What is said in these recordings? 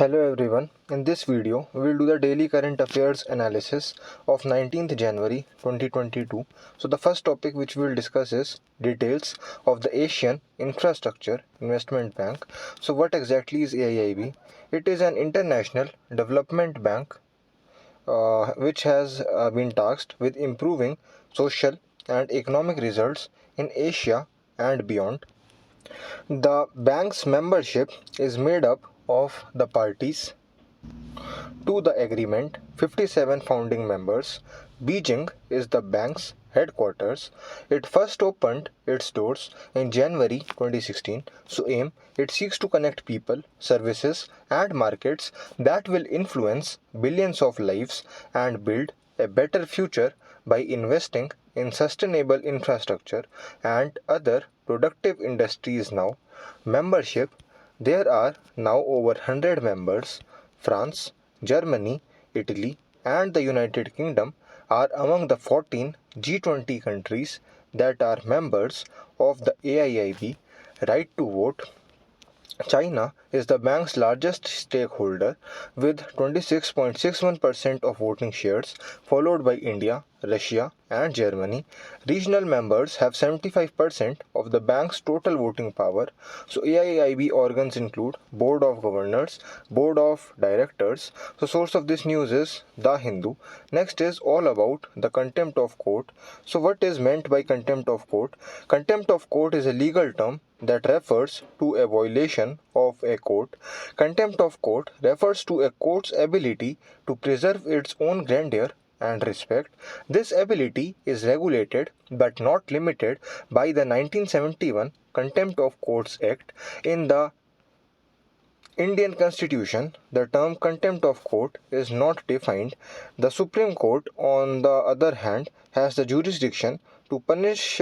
Hello everyone, in this video we will do the daily current affairs analysis of 19th January 2022. So the first topic which we will discuss is details of the Asian Infrastructure Investment Bank. So what exactly is AIIB? It is an international development bank which has been tasked with improving social and economic results in Asia and beyond. The bank's membership is made up of the parties to the agreement, 57 founding members. Beijing is the bank's headquarters. It first opened its doors in January 2016. It seeks to connect people, services, and markets that will influence billions of lives and build a better future by investing in sustainable infrastructure and other productive industries now. Membership: there are now over 100 members. France, Germany, Italy, and the United Kingdom are among the 14 G20 countries that are members of the AIIB. Right to vote: China is the bank's largest stakeholder with 26.61% of voting shares, followed by India, Russia, and Germany. Regional members have 75% of the bank's total voting power. So AIIB organs include Board of Governors, Board of Directors. So source of this news is The Hindu. Next is all about the contempt of court. So what is meant by contempt of court? Contempt of court is a legal term that refers to a violation of a court. Contempt of court refers to a court's ability to preserve its own grandeur and respect. This ability is regulated but not limited by the 1971 Contempt of Courts Act. In the Indian Constitution, the term contempt of court is not defined. The Supreme Court, on the other hand, has the jurisdiction to punish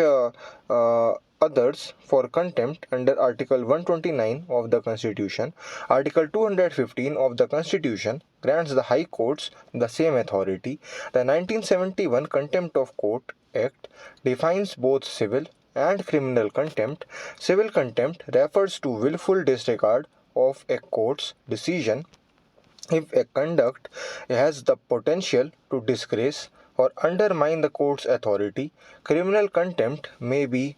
others for contempt under Article 129 of the Constitution. Article 215 of the Constitution grants the High Courts the same authority. The 1971 Contempt of Court Act defines both civil and criminal contempt. Civil contempt refers to willful disregard of a court's decision if a conduct has the potential to disgrace or undermine the court's authority. Criminal contempt may be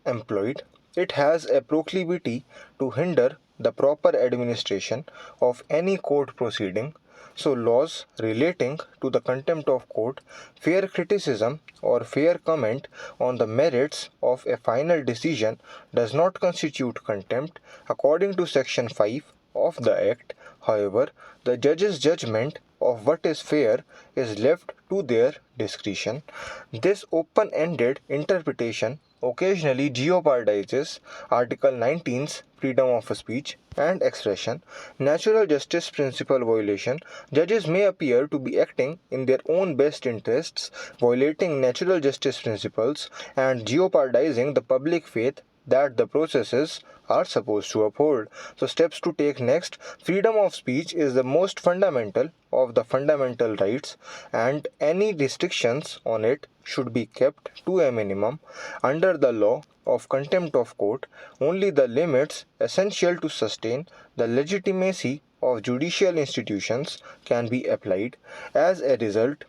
employed. It has a proclivity to hinder the proper administration of any court proceeding. So, laws relating to the contempt of court, fair criticism or fair comment on the merits of a final decision does not constitute contempt according to Section 5 of the Act. However, the judge's judgment of what is fair is left to their discretion. This open-ended interpretation occasionally jeopardizes Article 19's freedom of speech and expression. Natural justice principle violation: judges may appear to be acting in their own best interests, violating natural justice principles and jeopardizing the public faith that the processes are supposed to uphold. So steps to take next: freedom of speech is the most fundamental of the fundamental rights, and any restrictions on it should be kept to a minimum. Under the law of contempt of court, only the limits essential to sustain the legitimacy of judicial institutions can be applied. As a result,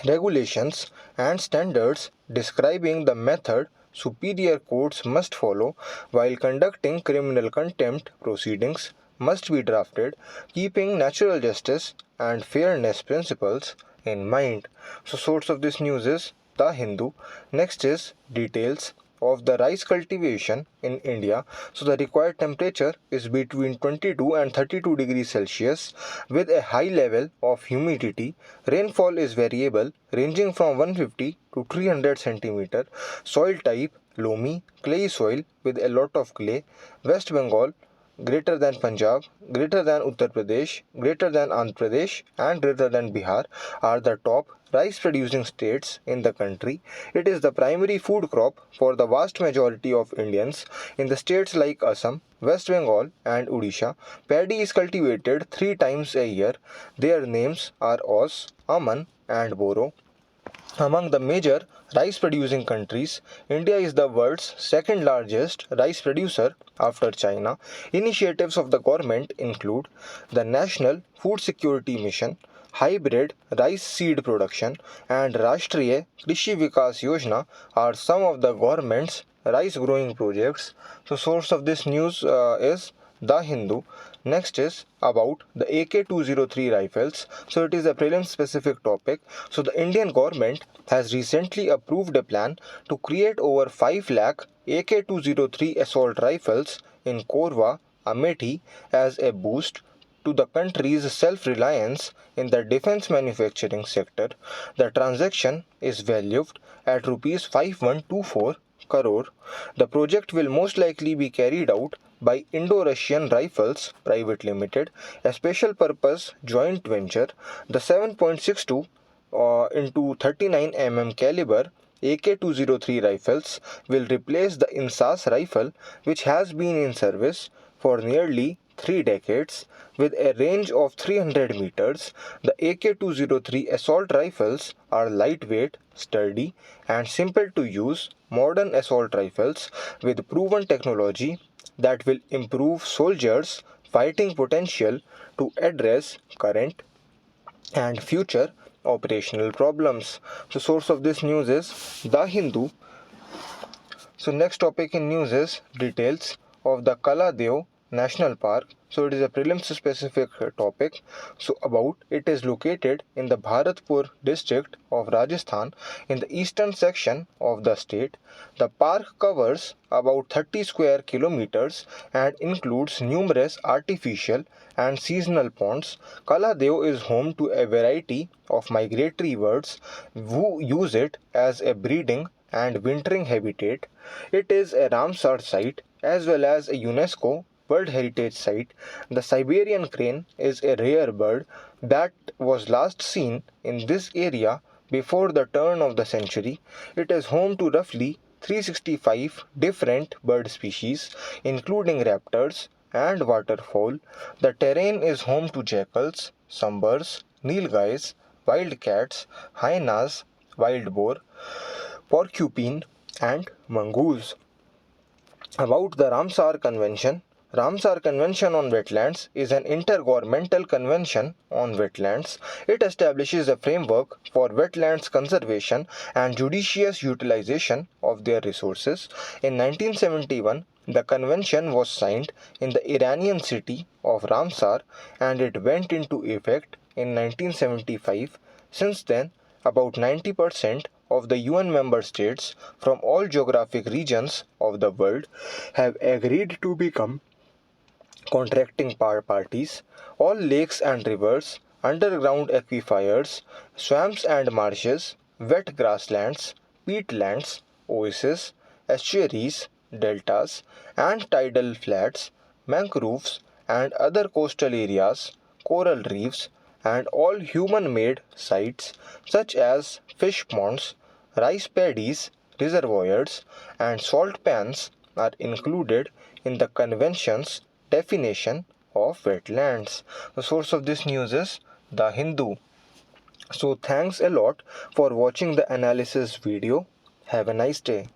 regulations and standards describing the method superior courts must follow while conducting criminal contempt proceedings must be drafted, keeping natural justice and fairness principles in mind. So, source of this news is The Hindu. Next is details of the rice cultivation in India. So the required temperature is between 22 and 32 degrees Celsius with a high level of humidity. Rainfall is variable, ranging from 150 to 300 centimeter. Soil type: loamy, clay soil with a lot of clay. West Bengal, greater than Punjab, greater than Uttar Pradesh, greater than Andhra Pradesh, and greater than Bihar are the top rice producing states in the country. It is the primary food crop for the vast majority of Indians. In the states like Assam, West Bengal, and Odisha, paddy is cultivated 3 times a year. Their names are Os, Aman, and Boro. Among the major rice producing countries, India is the world's second largest rice producer after China. Initiatives of the government include the National Food Security Mission, hybrid rice seed production, and Rashtriya Krishi Vikas Yojana are some of the government's rice growing projects. So, source of this news is The Hindu. Next is about the AK203 rifles. So it is a prelim specific topic. So the Indian government has recently approved a plan to create over 5 lakh AK203 assault rifles in Korwa, Amethi as a boost to the country's self-reliance in the defense manufacturing sector. The transaction is valued at rupees 5124 crore. The project will most likely be carried out by Indo-Russian Rifles Private Limited, a special purpose joint venture. The 7.62 into 39 caliber AK203 rifles will replace the Insas rifle, which has been in service for nearly 3 decades. With a range of 300 meters, the AK203 assault rifles are lightweight, sturdy, and simple to use modern assault rifles with proven technology that will improve soldiers' fighting potential to address current and future operational problems. The source of this news is The Hindu. So next topic in news is details of the Kaladeo National Park. So it is a prelims specific topic. So about it is located in the Bharatpur district of Rajasthan in the eastern section of the state. The park covers about 30 square kilometers and includes numerous artificial and seasonal ponds. Kaladeo is home to a variety of migratory birds who use it as a breeding and wintering habitat. It is a Ramsar site as well as a UNESCO World Heritage Site. The Siberian crane is a rare bird that was last seen in this area before the turn of the century. It is home to roughly 365 different bird species, including raptors and waterfowl. The terrain is home to jackals, sumbers, nilgais, wildcats, hyenas, wild boar, porcupine, and mongoose. About the Ramsar Convention on Wetlands is an intergovernmental convention on wetlands. It establishes a framework for wetlands conservation and judicious utilization of their resources. In 1971, the convention was signed in the Iranian city of Ramsar and it went into effect in 1975. Since then, about 90% of the UN member states from all geographic regions of the world have agreed to become contracting parties. All lakes and rivers, underground aquifers, swamps and marshes, wet grasslands, peatlands, oases, estuaries, deltas, and tidal flats, mangroves, and other coastal areas, coral reefs, and all human-made sites such as fish ponds, rice paddies, reservoirs, and salt pans are included in the convention's definition of wetlands. The source of this news is The Hindu. So thanks a lot for watching the analysis video. Have a nice day.